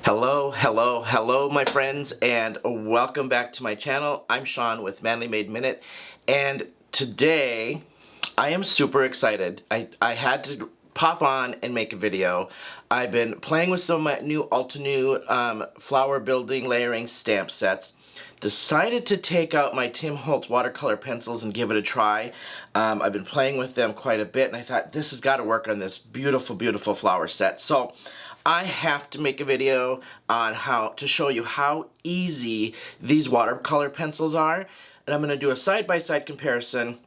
Hello, hello, hello, my friends, and welcome back to my channel. I'm Shawn with Manly Made Minute, and today I am super excited. I had to pop on and make a video. I've been playing with some of my new Altenew flower building layering stamp sets. Decided to take out my Holtz Watercolor pencils and give it a try. I've been playing with them quite a bit, and I thought this has got to work on this beautiful, beautiful flower set. So I have to make a video on how to show you how easy these watercolor pencils are, and I'm going to do a side-by-side comparison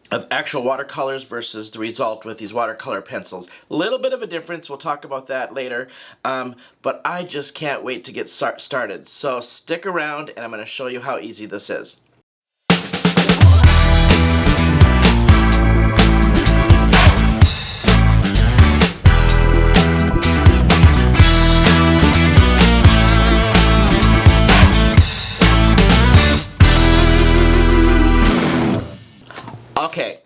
of actual watercolors versus the result with these watercolor pencils. A little bit of a difference, we'll talk about that later, but I just can't wait to get started. So stick around and I'm going to show you how easy this is. Okay,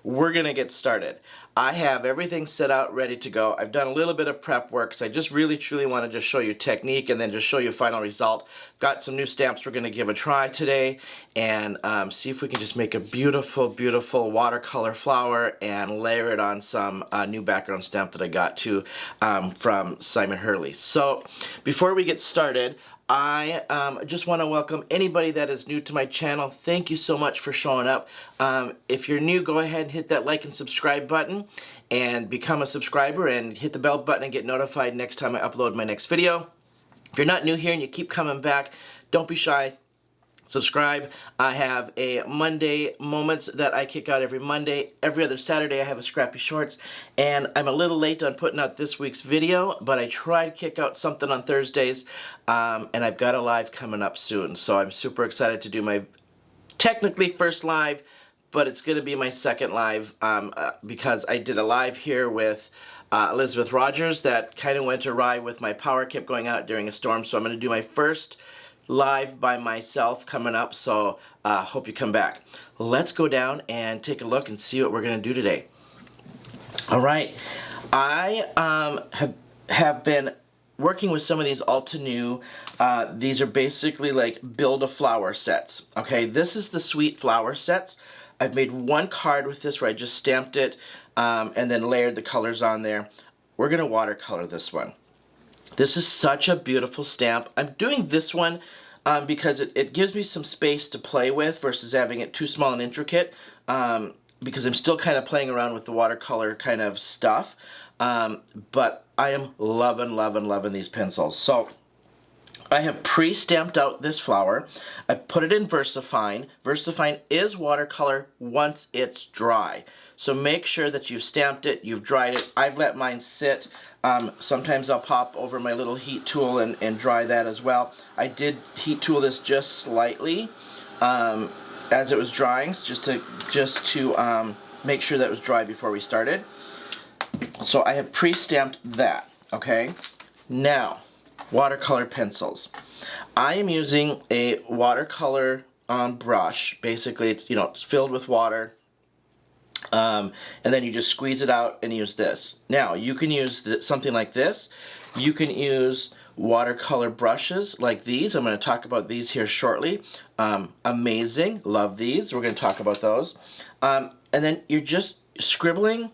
we're gonna get started. I have everything set out ready to go. I've done a little bit of prep work because I just really truly want to just show you technique and then just show you final result. Got some new stamps we're gonna give a try today and see if we can just make a beautiful, beautiful watercolor flower and layer it on some new background stamp that I got too from Simon Hurley. So before we get started, I just want to welcome anybody that is new to my channel. Thank you so much for showing up. If you're new, go ahead and hit that like and subscribe button and become a subscriber and hit the bell button and get notified next time I upload my next video. If you're not new here and you keep coming back, don't be shy. Subscribe. I have a Monday Moments that I kick out every Monday. Every other Saturday I have a Scrappy Shorts, and I'm a little late on putting out this week's video, but I try to kick out something on Thursdays, and I've got a live coming up soon, so I'm super excited to do my technically first live, but it's going to be my second live because I did a live here with Elizabeth Rogers that kind of went awry with my power kept going out during a storm, so I'm going to do my first live by myself coming up, so hope you come back. Let's go down and take a look and see what we're going to do today. Alright, I have been working with some of these Altenew. These are basically like build-a-flower sets. Okay, this is the sweet flower sets. I've made one card with this where I just stamped it and then layered the colors on there. We're going to watercolor this one. This is such a beautiful stamp. I'm doing this one because it gives me some space to play with versus having it too small and intricate because I'm still kind of playing around with the watercolor kind of stuff. But I am loving, loving, loving these pencils. So I have pre-stamped out this flower. I put it in VersaFine. VersaFine is watercolor once it's dry. So make sure that you've stamped it, you've dried it. I've let mine sit. Sometimes I'll pop over my little heat tool and dry that as well. I did heat tool this just slightly as it was drying, just to make sure that it was dry before we started. So I have pre-stamped that, okay? Now, watercolor pencils. I am using a watercolor brush. Basically, it's filled with water. And then you just squeeze it out and use this. Now, you can use something like this. You can use watercolor brushes like these. I'm going to talk about these here shortly. Amazing. Love these. We're going to talk about those. And then you're just scribbling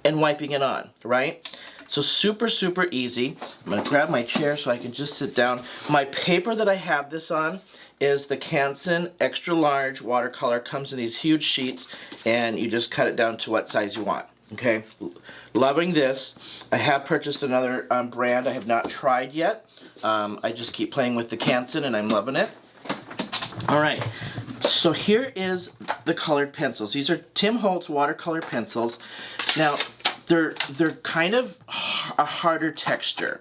and wiping it on, right? So super, super easy. I'm going to grab my chair so I can just sit down. My paper that I have this on is the Canson Extra Large Watercolor. Comes in these huge sheets, and you just cut it down to what size you want. Okay, loving this. I have purchased another brand I have not tried yet. I just keep playing with the Canson, and I'm loving it. All right, so here is the colored pencils. These are Holtz Watercolor pencils. Now, they're kind of a harder texture.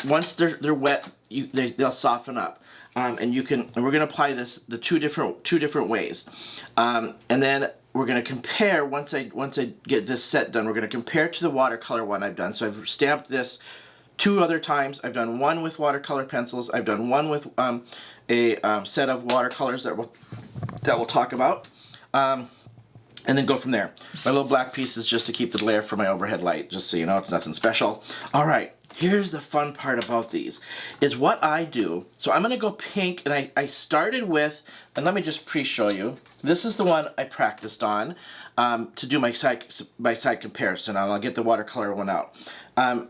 Once they're wet, they'll soften up. And we're gonna apply this the two different ways, and then we're gonna compare once I get this set done. We're gonna compare to the watercolor one I've done. So I've stamped this 2 other times. I've done one with watercolor pencils. I've done one with a set of watercolors that we'll talk about, and then go from there. My little black piece is just to keep the glare for my overhead light, just so you know it's nothing special. All right. here's the fun part about these, is what I do. So I'm going to go pink, and I started with, and let me just pre-show you. This is the one I practiced on to do my side comparison. I'll get the watercolor one out.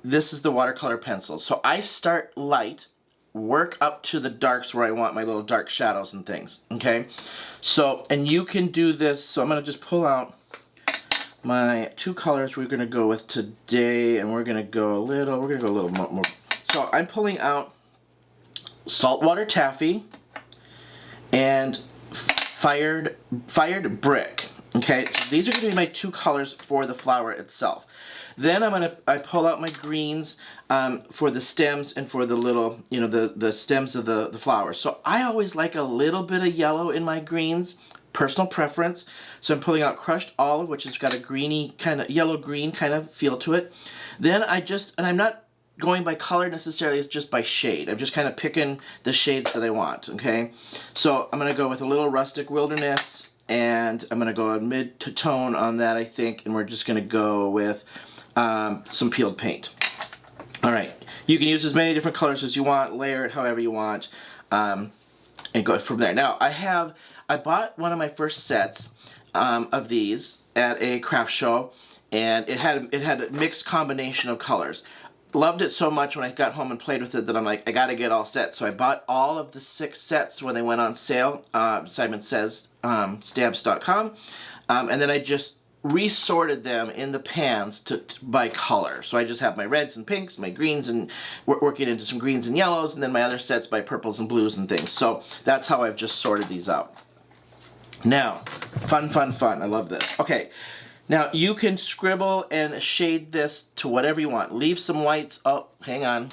This is the watercolor pencil. So I start light, work up to the darks where I want my little dark shadows and things, okay? So, and you can do this, so I'm going to just pull out my two colors we're going to go with today, and we're going to go a little more. So I'm pulling out saltwater taffy and fired brick. Okay, so these are going to be my two colors for the flower itself. Then I pull out my greens for the stems and for the little, the stems of the flower. So I always like a little bit of yellow in my greens, personal preference. So I'm pulling out crushed olive, which has got a greeny kind of yellow-green kind of feel to it. Then I'm not going by color necessarily, it's just by shade. I'm just kind of picking the shades that I want, okay? So I'm going to go with a little rustic wilderness, and I'm going to go mid to tone on that, I think, and we're just going to go with some peeled paint. All right, you can use as many different colors as you want, layer it however you want, and go from there. Now, I bought one of my first sets of these at a craft show, and it had a mixed combination of colors. Loved it so much when I got home and played with it that I'm like, I gotta get all set. So I bought all of the 6 sets when they went on sale, Simon Says stamps.com, and then I just resorted them in the pans by color. So I just have my reds and pinks, my greens, and working into some greens and yellows, and then my other sets by purples and blues and things. So that's how I've just sorted these out. Now, fun. I love this. Okay. Now, you can scribble and shade this to whatever you want. Leave some whites. Oh, hang on.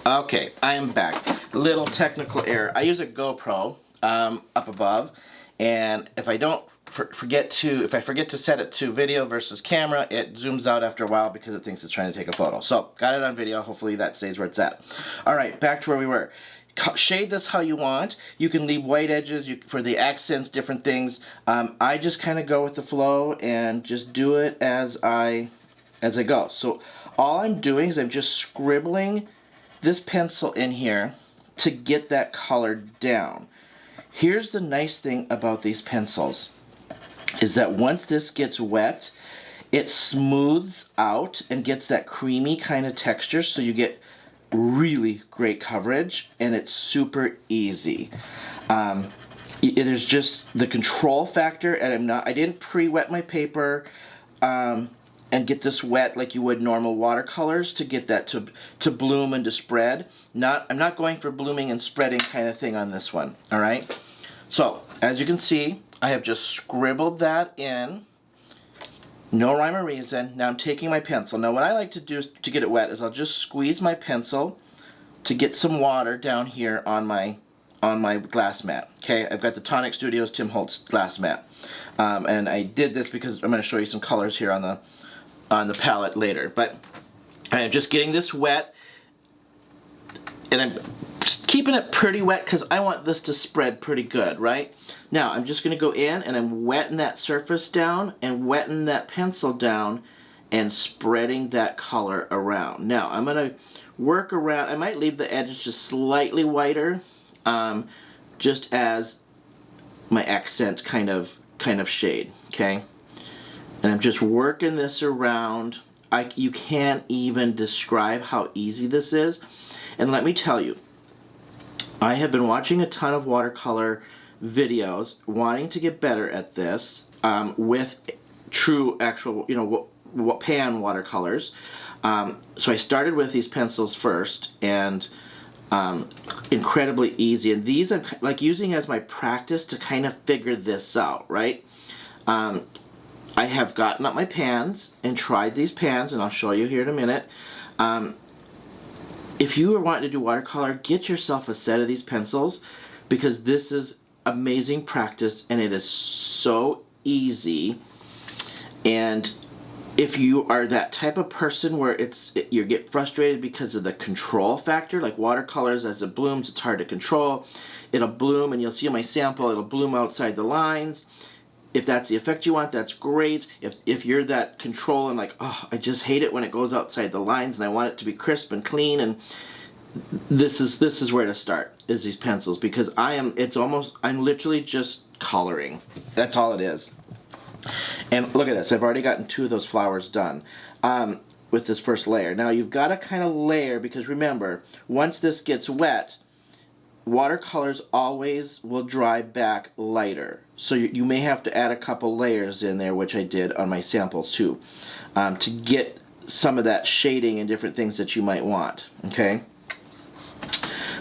Okay, I am back. Little technical error. I use a GoPro up above, and if I don't forget to set it to video versus camera, it zooms out after a while because it thinks it's trying to take a photo. So, got it on video. Hopefully that stays where it's at. All right, back to where we were. Shade this how you want. You can leave white edges for the accents, different things. I just kind of go with the flow and just do it as I go. So all I'm doing is I'm just scribbling this pencil in here to get that color down. Here's the nice thing about these pencils, is that once this gets wet, it smooths out and gets that creamy kind of texture, so you get really great coverage, and it's super easy. There's just the control factor, and I didn't pre-wet my paper and get this wet like you would normal watercolors to get that to bloom and to spread. I'm not going for blooming and spreading kind of thing on this one. All right. So as you can see, I have just scribbled that in. No rhyme or reason. Now I'm taking my pencil. Now what I like to do to get it wet is I'll just squeeze my pencil to get some water down here on my glass mat. Okay, I've got the Tonic Studios Tim Holtz glass mat, and I did this because I'm going to show you some colors here on the palette later. But I'm just getting this wet, and I'm keeping it pretty wet because I want this to spread pretty good, right? Now, I'm just going to go in and I'm wetting that surface down and wetting that pencil down and spreading that color around. Now, I'm going to work around. I might leave the edges just slightly whiter, just as my accent kind of shade, okay? And I'm just working this around. You can't even describe how easy this is. And let me tell you, I have been watching a ton of watercolor videos, wanting to get better at this with true, actual, pan watercolors. So I started with these pencils first, and incredibly easy. And these I'm like using as my practice to kind of figure this out, right? I have gotten up my pans and tried these pans, and I'll show you here in a minute. If you are wanting to do watercolor, get yourself a set of these pencils, because this is amazing practice and it is so easy. And if you are that type of person where you get frustrated because of the control factor, like watercolors, as it blooms, it's hard to control. It'll bloom, and you'll see my sample, it'll bloom outside the lines. If that's the effect you want, that's great. If you're that control and like, oh, I just hate it when it goes outside the lines and I want it to be crisp and clean, and this is where to start, is these pencils, because I'm literally just coloring. That's all it is. And look at this, I've already gotten 2 of those flowers done with this first layer. Now you've got to kind of layer, because remember, once this gets wet, watercolors always will dry back lighter. So you may have to add a couple layers in there, which I did on my samples too, to get some of that shading and different things that you might want, okay?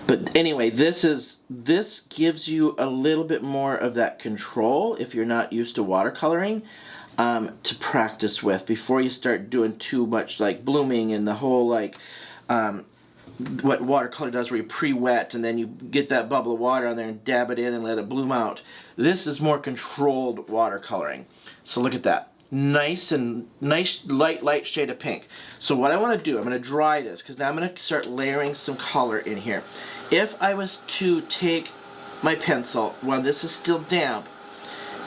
But anyway, this gives you a little bit more of that control if you're not used to watercoloring, to practice with before you start doing too much like blooming and the whole like what watercolor does, where you pre-wet and then you get that bubble of water on there and dab it in and let it bloom out. This is more controlled watercoloring. So look at that. Nice light shade of pink. So what I want to do, I'm going to dry this, because now I'm going to start layering some color in here. If I was to take my pencil when this is still damp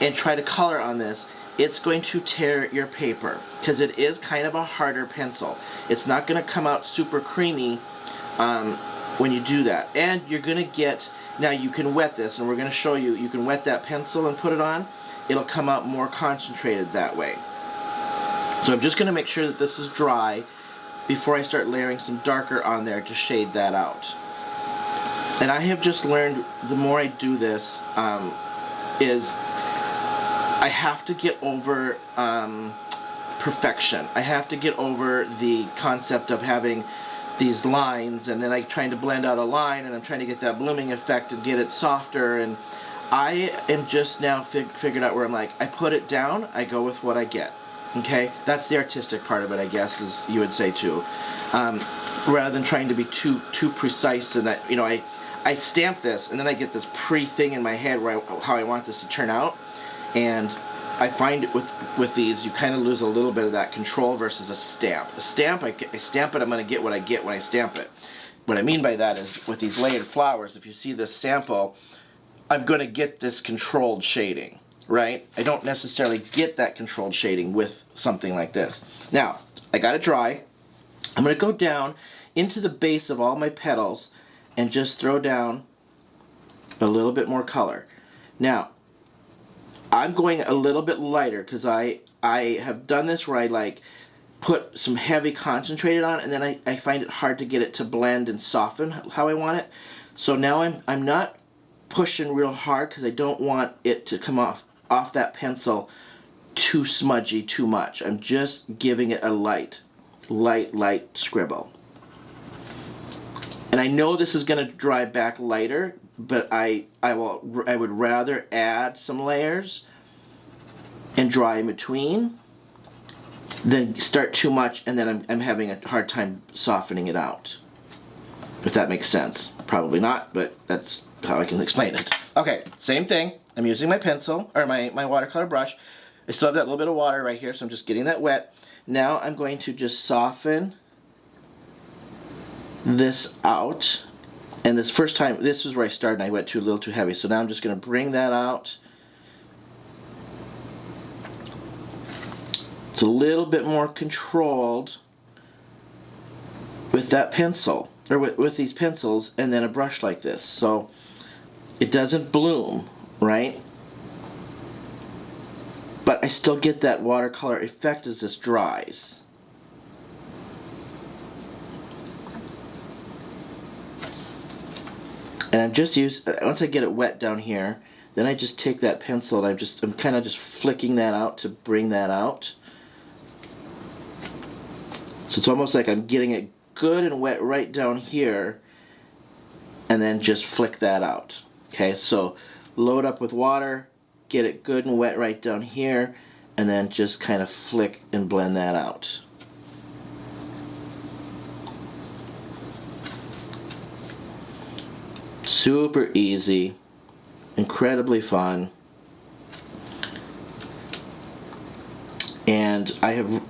and try to color on this, it's going to tear your paper, because it is kind of a harder pencil. It's not going to come out super creamy when you do that. And you're going to get, now you can wet this, and we're going to show you, you can wet that pencil and put it on. It'll come out more concentrated that way. So I'm just going to make sure that this is dry before I start layering some darker on there to shade that out. And I have just learned, the more I do this, is I have to get over perfection. I have to get over the concept of having these lines, and then I'm trying to blend out a line, and I'm trying to get that blooming effect and get it softer. And I am just now figured out where I'm like, I put it down, I go with what I get. Okay, that's the artistic part of it, I guess, as you would say too. Rather than trying to be too precise, and that, you know, I stamp this, and then I get this pre-thing in my head where how I want this to turn out. And I find it with these, you kind of lose a little bit of that control versus a stamp. A stamp, I stamp it, I'm going to get what I get when I stamp it. What I mean by that is, with these layered flowers, if you see this sample, I'm going to get this controlled shading, right? I don't necessarily get that controlled shading with something like this. Now, I got it dry. I'm going to go down into the base of all my petals and just throw down a little bit more color. Now, I'm going a little bit lighter, because I have done this where I like put some heavy concentrated on, and then I find it hard to get it to blend and soften how I want it. So now I'm not pushing real hard, because I don't want it to come off that too smudgy too much. I'm just giving it a light scribble. And I know this is going to dry back lighter, but I would rather add some layers and dry in between than start too much and then I'm having a hard time softening it out. If that makes sense. Probably not, but that's how I can explain it. Okay, same thing. I'm using my pencil, or my watercolor brush. I still have that little bit of water right here, so I'm just getting that wet. Now I'm going to just soften this out. And this first time, this was where I started and I went a little too heavy. So now I'm just going to bring that out. It's a little bit more controlled with that pencil, or with these pencils, and then a brush like this. So it doesn't bloom, right? But I still get that watercolor effect as this dries. And I'm just once I get it wet down here, then I just take that pencil and I'm kind of just flicking that out to bring that out. So it's almost like I'm getting it good and wet right down here, and then just flick that out. Okay, so load up with water, get it good and wet right down here, and then just kind of flick and blend that out. Super easy, incredibly fun. And I have,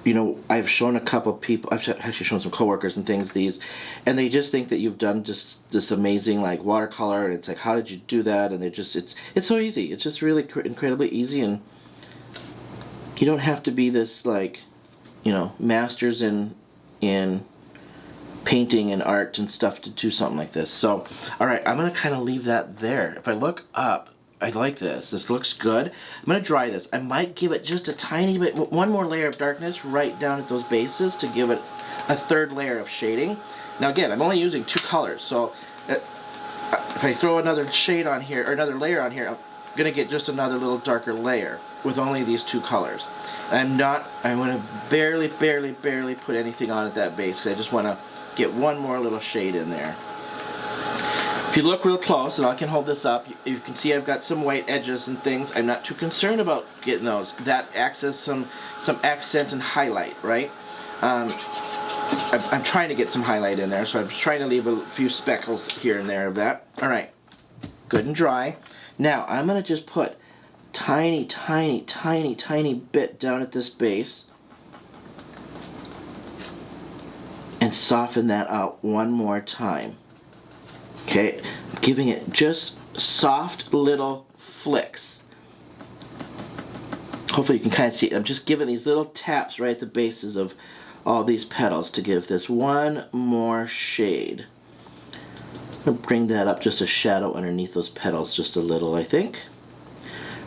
I've shown a couple people, I've actually shown some coworkers and things these, and they just think that you've done just this amazing like watercolor, and it's like, how did you do that? And they just, it's so easy. It's just really incredibly easy, and You don't have to be this, like, you know, masters in painting and art and stuff to do something like this. So, all right, I'm gonna kind of leave that there. If I look up, I like this. This looks good. I'm gonna dry this. I might give it just a tiny bit, one more layer of darkness right down at those bases to give it a third layer of shading. Now again, I'm only using 2 colors, so if I throw another shade on here, or another layer on here, I'm gonna get just another little darker layer with only these 2 colors. I'm gonna barely put anything on at that base, because I just wanna get one more little shade in there. If you look real close, and I can hold this up, you can see I've got some white edges and things. I'm not too concerned about getting those. That acts as some accent and highlight, right? I'm trying to get some highlight in there, so I'm trying to leave a few speckles here and there of that. All right, good and dry. Now I'm gonna just put tiny bit down at this base and soften that out one more time. Okay, giving it just soft little flicks. Hopefully you can kind of see it. I'm just giving these little taps right at the bases of all these petals to give this one more shade. I'm going to bring that up just a shadow underneath those petals just a little, I think.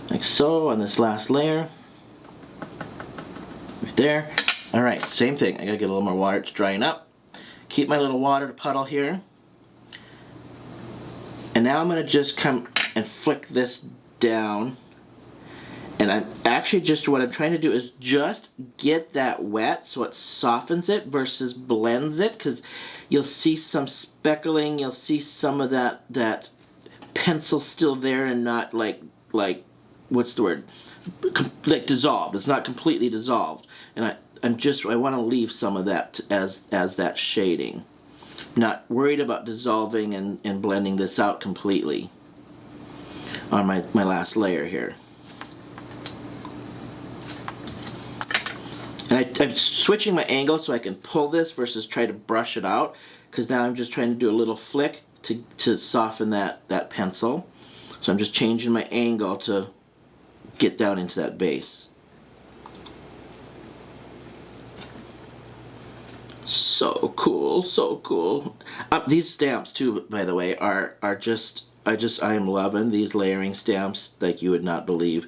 Like so on this last layer. Right there. Alright, same thing. I got to get a little more water. It's drying up. Keep my little water puddle here. And now I'm going to just come and flick this down. And I'm actually just, what I'm trying to do is just get that wet so it softens it versus blends it, because you'll see some speckling, you'll see some of that pencil still there and not like what's the word? Like dissolved. It's not completely dissolved. And I want to leave some of that as that shading. Not worried about dissolving and blending this out completely on my last layer here. And I'm switching my angle so I can pull this versus try to brush it out, because now I'm just trying to do a little flick to soften that pencil. So I'm just changing my angle to get down into that base. So cool, so cool. These stamps too, by the way, are just I am loving these layering stamps like you would not believe.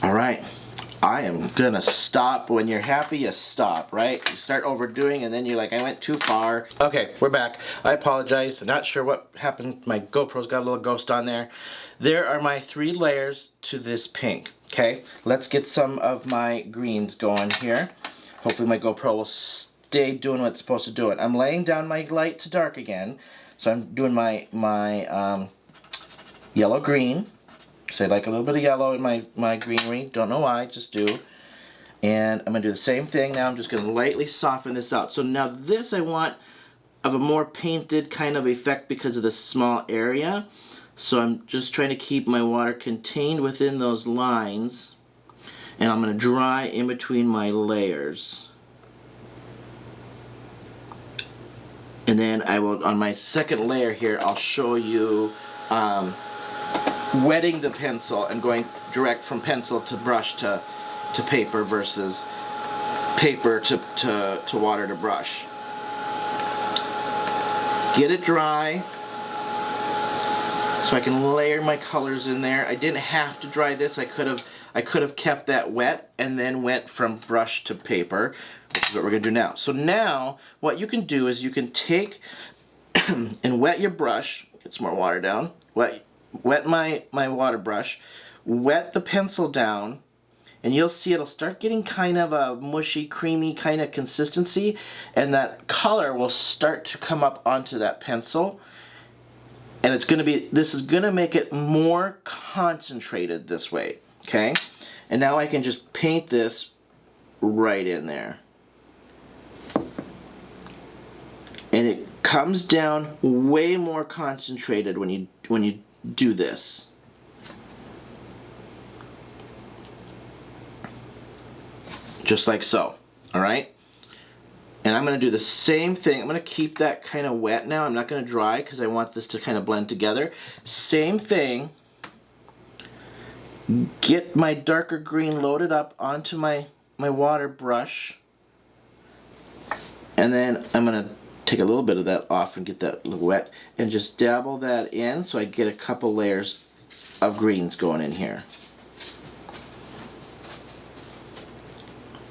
All right, I am gonna stop. When you're happy, you stop, right? You start overdoing and then you're like, I went too far. Okay, we're back. I apologize. I'm not sure what happened. My GoPro's got a little ghost on there. There are my 3 layers to this pink, okay? Let's get some of my greens going here. Hopefully my GoPro will stay doing what it's supposed to do. I'm laying down my light to dark again. So I'm doing my yellow-green. So I like a little bit of yellow in my greenery. Don't know why, just do. And I'm going to do the same thing now. I'm just going to lightly soften this out. So now this I want of a more painted kind of effect because of the small area. So I'm just trying to keep my water contained within those lines. And I'm going to dry in between my layers. And then I will, on my second layer here, I'll show you wetting the pencil and going direct from pencil to brush to paper versus paper to water to brush. Get it dry so I can layer my colors in there. I didn't have to dry this. I could have kept that wet and then went from brush to paper, which is what we're going to do now. So now what you can do is you can take and wet your brush, get some more water down, wet my water brush, wet the pencil down, and you'll see it'll start getting kind of a mushy, creamy kind of consistency, and that color will start to come up onto that pencil. And it's going to be, this is going to make it more concentrated this way, okay? And now I can just paint this right in there. And it comes down way more concentrated when you do this. Just like so, all right? And I'm going to do the same thing. I'm going to keep that kind of wet now. I'm not going to dry because I want this to kind of blend together. Same thing. get my darker green loaded up onto my water brush, and then I'm going to take a little bit of that off and get that a little wet and just dabble that in so I get a couple layers of greens going in here.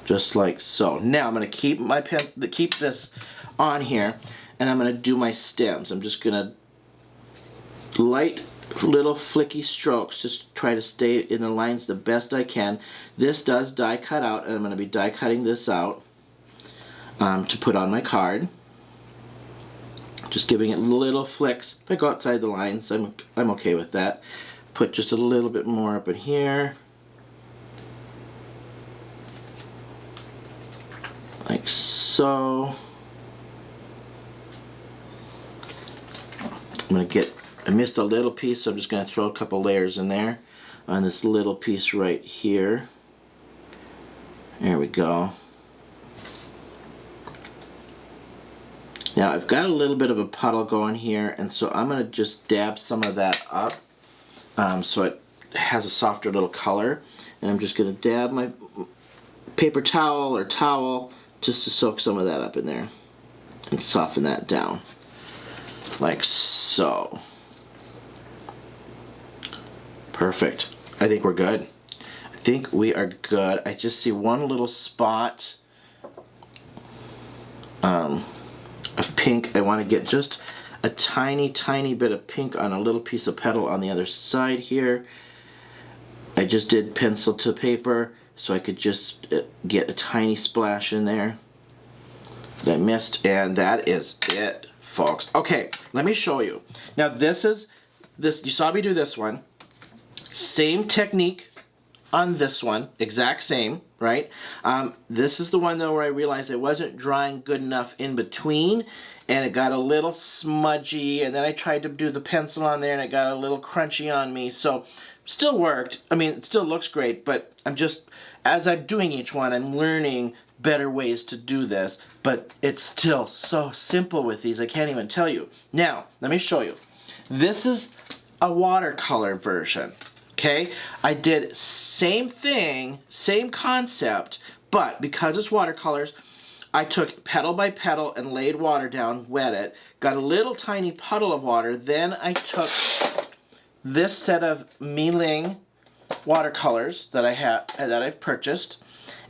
Just like so. Now I'm going to keep my keep this on here, and I'm going to do my stems. I'm just going to light little flicky strokes, just try to stay in the lines the best I can. This does die cut out, and I'm going to be die cutting this out to put on my card. Just giving it little flicks. If I go outside the lines, I'm okay with that. Put just a little bit more up in here, like so. I'm going to get, I missed a little piece, so I'm just going to throw a couple layers in there on this little piece right here. There we go. Now I've got a little bit of a puddle going here, and so I'm going to just dab some of that up so it has a softer little color. And I'm just going to dab my paper towel or towel just to soak some of that up in there and soften that down. Like so. Perfect. I think we're good. I think we are good. I just see one little spot of pink. I want to get just a tiny bit of pink on a little piece of petal on the other side here. I just did pencil to paper so I could just get a tiny splash in there that I missed, and that is it, folks. Okay, let me show you. Now this, you saw me do this one. Same technique on this one, exact same, right? This is the one though where I realized it wasn't drying good enough in between, and it got a little smudgy, and then I tried to do the pencil on there and it got a little crunchy on me, so still worked. I mean, it still looks great, but as I'm doing each one, I'm learning better ways to do this, but it's still so simple with these, I can't even tell you. Now, let me show you. This is a watercolor version, okay? I did same thing, same concept, but because it's watercolors, I took petal by petal and laid water down, wet it, got a little tiny puddle of water, then I took this set of Mealing watercolors that I've purchased,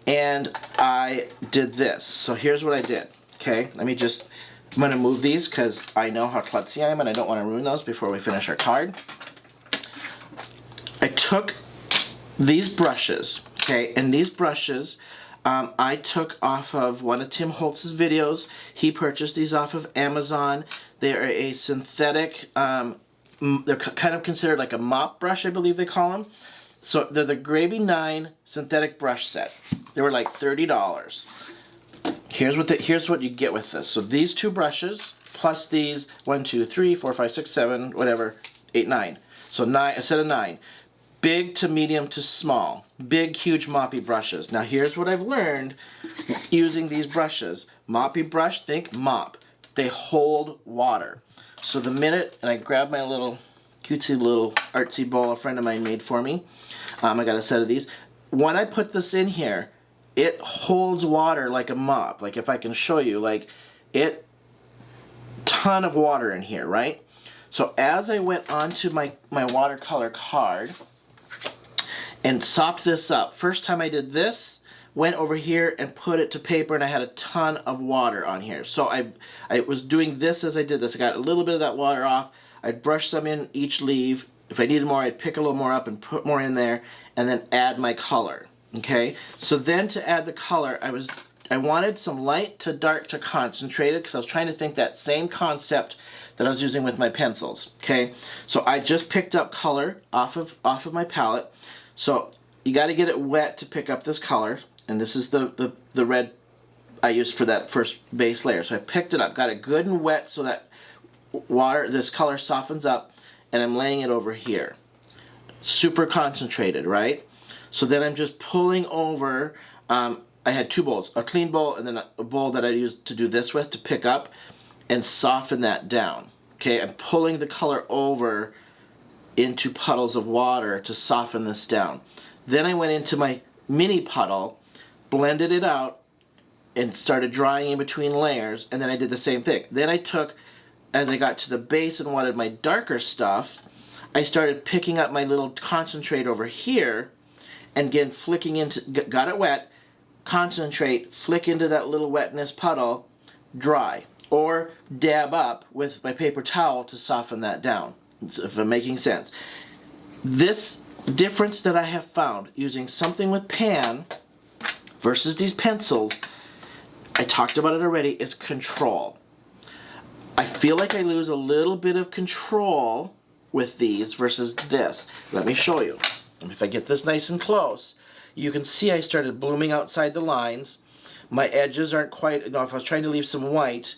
and I did this. So here's what I did. Okay, I'm going to move these because I know how klutzy I am and I don't want to ruin those before we finish our card. I took these brushes, okay, and these brushes I took off of one of Tim Holtz's videos. He purchased these off of Amazon. They are a synthetic, they're kind of considered like a mop brush, I believe they call them. So they're the Gravy 9 synthetic brush set. They were like $30. Here's what you get with this. So these two brushes plus these 1, 2, 3, 4, 5, 6, 7, whatever, 8, 9. So a set of 9. Big to medium to small. Big, huge moppy brushes. Now here's what I've learned using these brushes. Moppy brush, think mop. They hold water. So the minute, and I grab my little cutesy little artsy bowl a friend of mine made for me. I got a set of these. When I put this in here, it holds water like a mop. Like if I can show you, like ton of water in here, right? So as I went onto my watercolor card and sopped this up, first time I did this, went over here and put it to paper, and I had a ton of water on here. So I was doing this as I did this. I got a little bit of that water off. I'd brush some in each leaf. If I needed more, I'd pick a little more up and put more in there, and then add my color. Okay, so then to add the color, I wanted some light to dark to concentrated because I was trying to think that same concept that I was using with my pencils. Okay, so I just picked up color off of my palette. So you got to get it wet to pick up this color, and this is the red I used for that first base layer. So I picked it up, got it good and wet so that this color softens up, and I'm laying it over here. Super concentrated, right? So then I'm just pulling over, I had two bowls, a clean bowl and then a bowl that I used to do this with to pick up and soften that down. Okay, I'm pulling the color over into puddles of water to soften this down. Then I went into my mini puddle, blended it out, and started drying in between layers, and then I did the same thing. Then I took, as I got to the base and wanted my darker stuff, I started picking up my little concentrate over here, and again flicking into, got it wet, concentrate, flick into that little wetness puddle, dry. Or dab up with my paper towel to soften that down, if I'm making sense. This difference that I have found using something with pan versus these pencils, I talked about it already, is control. I feel like I lose a little bit of control with these versus this. Let me show you. If I get this nice and close, you can see I started blooming outside the lines. My edges aren't quite, if I was trying to leave some white,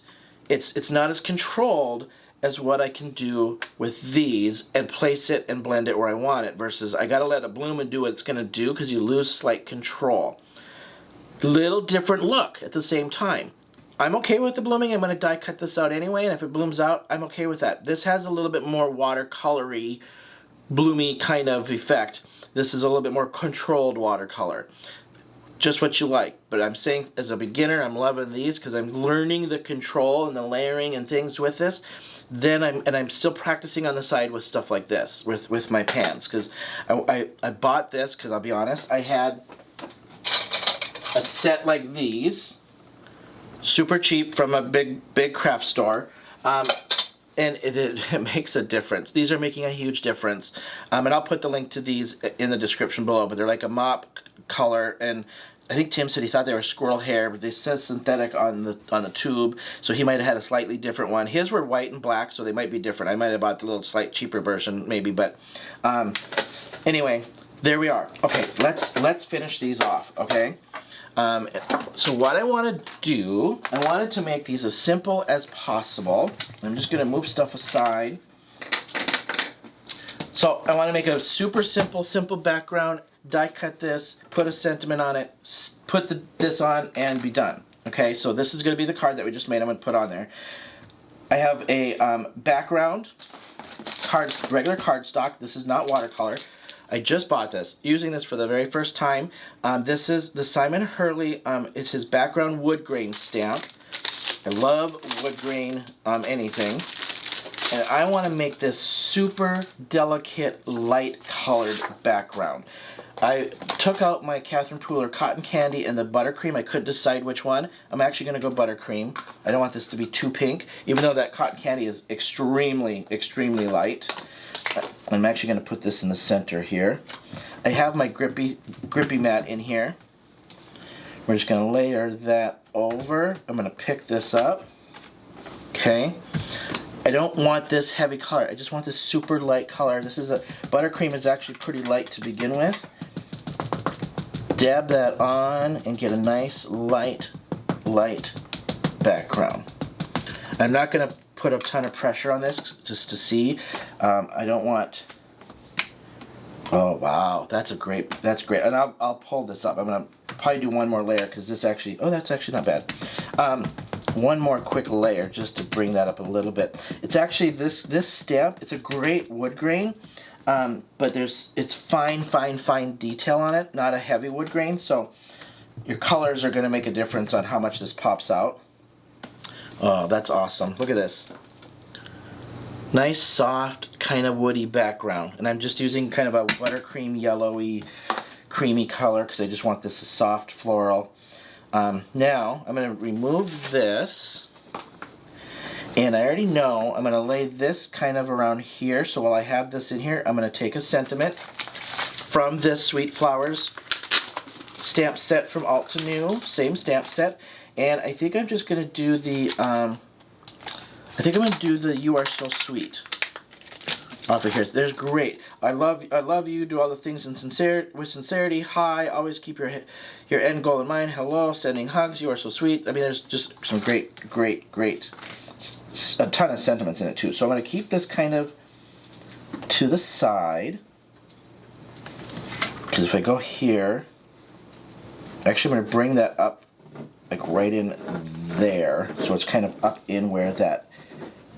it's not as controlled as what I can do with these and place it and blend it where I want it, versus I gotta let it bloom and do what it's gonna do, because you lose slight control. Little different look at the same time. I'm okay with the blooming. I'm gonna die cut this out anyway, and if it blooms out, I'm okay with that. This has a little bit more watercolory, bloomy kind of effect. This is a little bit more controlled watercolor. Just what you like, but I'm saying as a beginner, I'm loving these because I'm learning the control and the layering and things with this. Then I'm still practicing on the side with stuff like this with my pans, because I bought this because I'll be honest, I had a set like these, super cheap from a big craft store, and it makes a difference. These are making a huge difference, and I'll put the link to these in the description below. But they're like a mop color, and I think Tim said he thought they were squirrel hair, but they said synthetic on the tube, so he might have had a slightly different one. His were white and black, so they might be different. I might have bought the little slight cheaper version, maybe, but anyway, there we are. Okay, let's finish these off. Okay, so what I want to do, I wanted to make these as simple as possible. I'm just going to move stuff aside. So I want to make a super simple background. Die cut this, put a sentiment on it, put this on, and be done. Okay, so this is going to be the card that we just made. I'm going to put on there. I have a background, regular cardstock. This is not watercolor. I just bought this, using this for the very first time. This is the Simon Hurley, it's his background wood grain stamp. I love wood grain anything. And I want to make this super delicate, light colored background. I took out my Catherine Pooler Cotton Candy and the buttercream. I couldn't decide which one. I'm actually going to go buttercream. I don't want this to be too pink, even though that cotton candy is extremely light. I'm actually going to put this in the center here. I have my grippy mat in here. We're just going to layer that over. I'm going to pick this up. Okay. I don't want this heavy color. I just want this super light color. This is buttercream is actually pretty light to begin with. Dab that on and get a nice light background. I'm not going to put a ton of pressure on this just to see. I don't want. Oh wow, that's great. And I'll pull this up. I'm going to probably do one more layer because this actually. Oh, that's actually not bad. One more quick layer just to bring that up a little bit. It's actually this stamp. It's a great wood grain, but it's fine detail on it, not a heavy wood grain. So your colors are going to make a difference on how much this pops out. Oh, that's awesome! Look at this. Nice, soft, kind of woody background, and I'm just using kind of a buttercream, yellowy, creamy color because I just want this a soft floral. Now, I'm going to remove this, and I already know I'm going to lay this kind of around here, so while I have this in here, I'm going to take a sentiment from this Sweet Flowers stamp set from Altenew, same stamp set, and I think I'm just going to do the, You Are So Sweet. Off of here. There's great. I love you. Do all the things with sincerity. Hi. Always keep your end goal in mind. Hello. Sending hugs. You are so sweet. I mean, there's just some great. A ton of sentiments in it too. So I'm going to keep this kind of to the side, because if I go here, actually I'm going to bring that up like right in there, so it's kind of up in where that.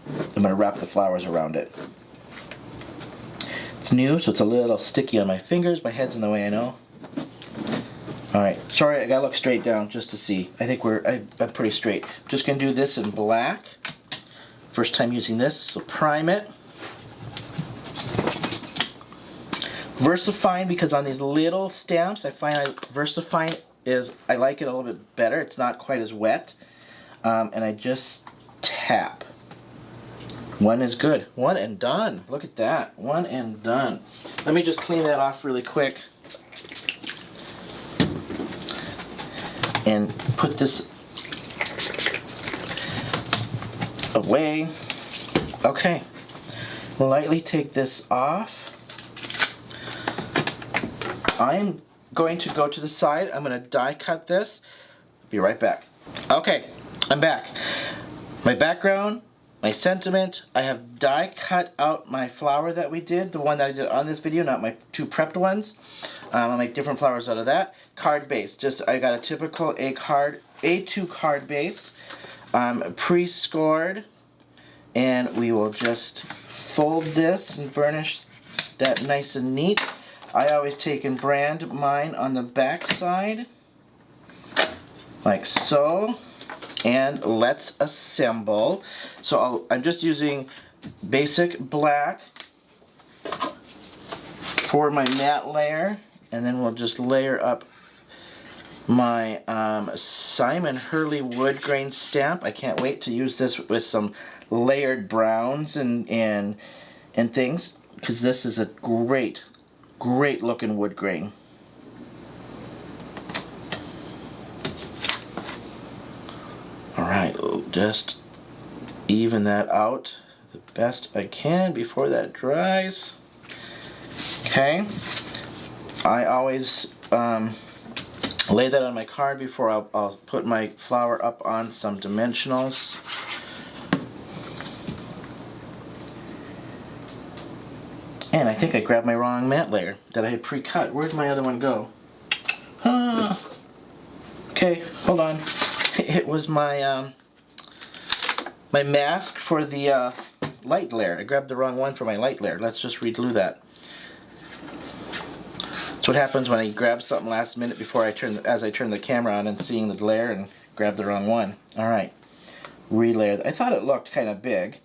I'm going to wrap the flowers around it. It's new, so it's a little sticky on my fingers. My head's in the way, I know. Alright, sorry, I gotta look straight down just to see. I think I'm pretty straight. I'm just gonna do this in black. First time using this, so prime it. VersaFine, because on these little stamps, I find VersaFine I like it a little bit better. It's not quite as wet. And I just tap. One is good. One and done. Look at that. One and done. Let me just clean that off really quick. And put this away. Okay. Lightly take this off. I'm going to go to the side. I'm going to die cut this. Be right back. Okay, I'm back. My background, my sentiment, I have die cut out my flower that we did, the one that I did on this video, not my two prepped ones. I'll make different flowers out of that. Card base, I got a typical A2 card base, pre-scored, and we will just fold this and burnish that nice and neat. I always take and brand mine on the back side, like so, and let's assemble. So I'm just using basic black for my matte layer, and then we'll just layer up my Simon Hurley wood grain stamp. I can't wait to use this with some layered browns and things, because this is a great looking wood grain. Alright, just even that out the best I can before that dries. Okay, I always lay that on my card before I'll put my flower up on some dimensionals. And I think I grabbed my wrong matte layer that I had pre-cut. Where'd my other one go? Okay, hold on. It was my my mask for the light layer. I grabbed the wrong one for my light layer. Let's just reglue that. That's what happens when I grab something last minute before as I turn the camera on and seeing the layer and grab the wrong one. Alright, relayer. I thought it looked kind of big.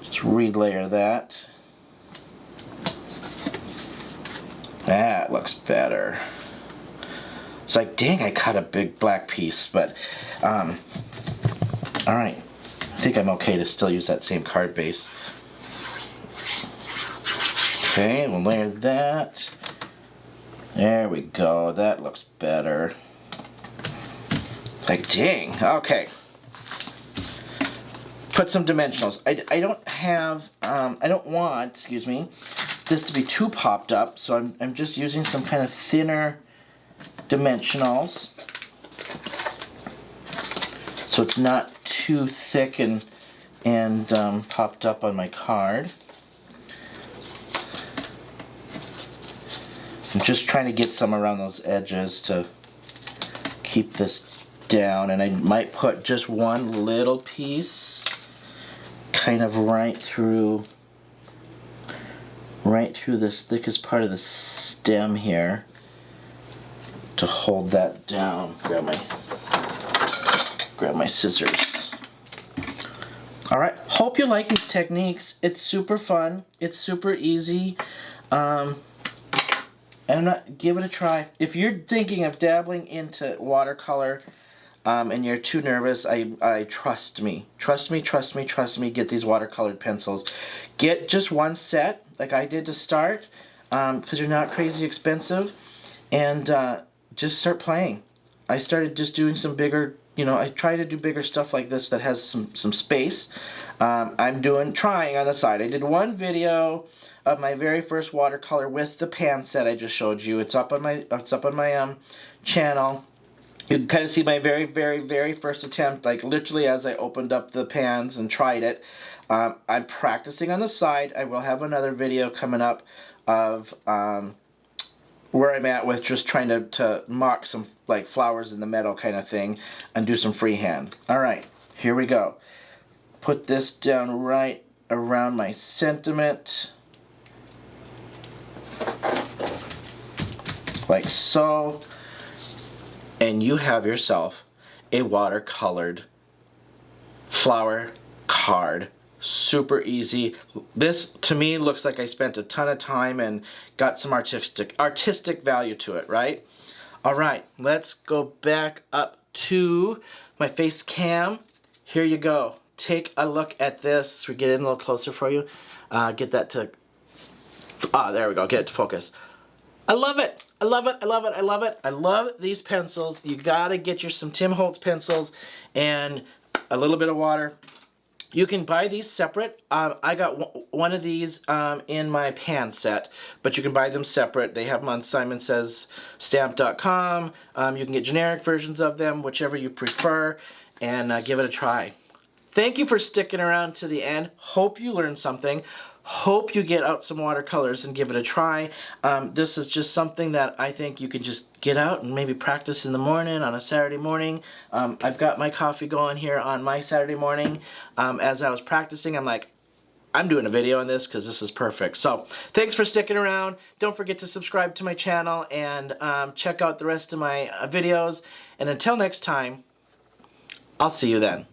Just relayer that. That looks better. It's like, dang, I cut a big black piece, but alright. I think I'm okay to still use that same card base. Okay, we'll layer that. There we go. That looks better. It's like, dang, okay. Put some dimensionals. I don't want, excuse me, this to be too popped up, so I'm just using some kind of thinner dimensionals, so it's not too thick and popped up on my card. I'm just trying to get some around those edges to keep this down, and I might put just one little piece kind of right through this thickest part of the stem here to hold that down. Grab my scissors. Alright, hope you like these techniques. It's super fun. It's super easy. Give it a try. If you're thinking of dabbling into watercolor and you're too nervous, I trust me, get these watercolored pencils. Get just one set, like I did to start, because they're not crazy expensive, and just start playing. I started just doing some bigger, I try to do bigger stuff like this that has some space. I'm trying on the side. I did one video of my very first watercolor with the pan set I just showed you. It's up on my channel. You can kind of see my very first attempt, like literally as I opened up the pans and tried it. I'm practicing on the side. I will have another video coming up of where I'm at with just trying to mock some like flowers in the meadow kind of thing and do some freehand. Alright, here we go. Put this down right around my sentiment. like so, and you have yourself a watercolored flower card. Super easy. This to me looks like I spent a ton of time and got some artistic value to it, right? All right, let's go back up to my face cam. Here you go. Take a look at this. We get in a little closer for you. Get that to, there we go. Get it to focus. I love it. I love it. I love it. I love it. I love these pencils. You gotta get your some Tim Holtz pencils and a little bit of water. You can buy these separate. I got one of these in my pan set, but you can buy them separate. They have them on simonsaysstamp.com. You can get generic versions of them, whichever you prefer, and give it a try. Thank you for sticking around to the end. Hope you learned something. Hope you get out some watercolors and give it a try. This is just something that I think you can just get out and maybe practice in the morning on a Saturday morning. I've got my coffee going here on my Saturday morning. As I was practicing, I'm like, I'm doing a video on this because this is perfect. So thanks for sticking around. Don't forget to subscribe to my channel and check out the rest of my videos. And until next time, I'll see you then.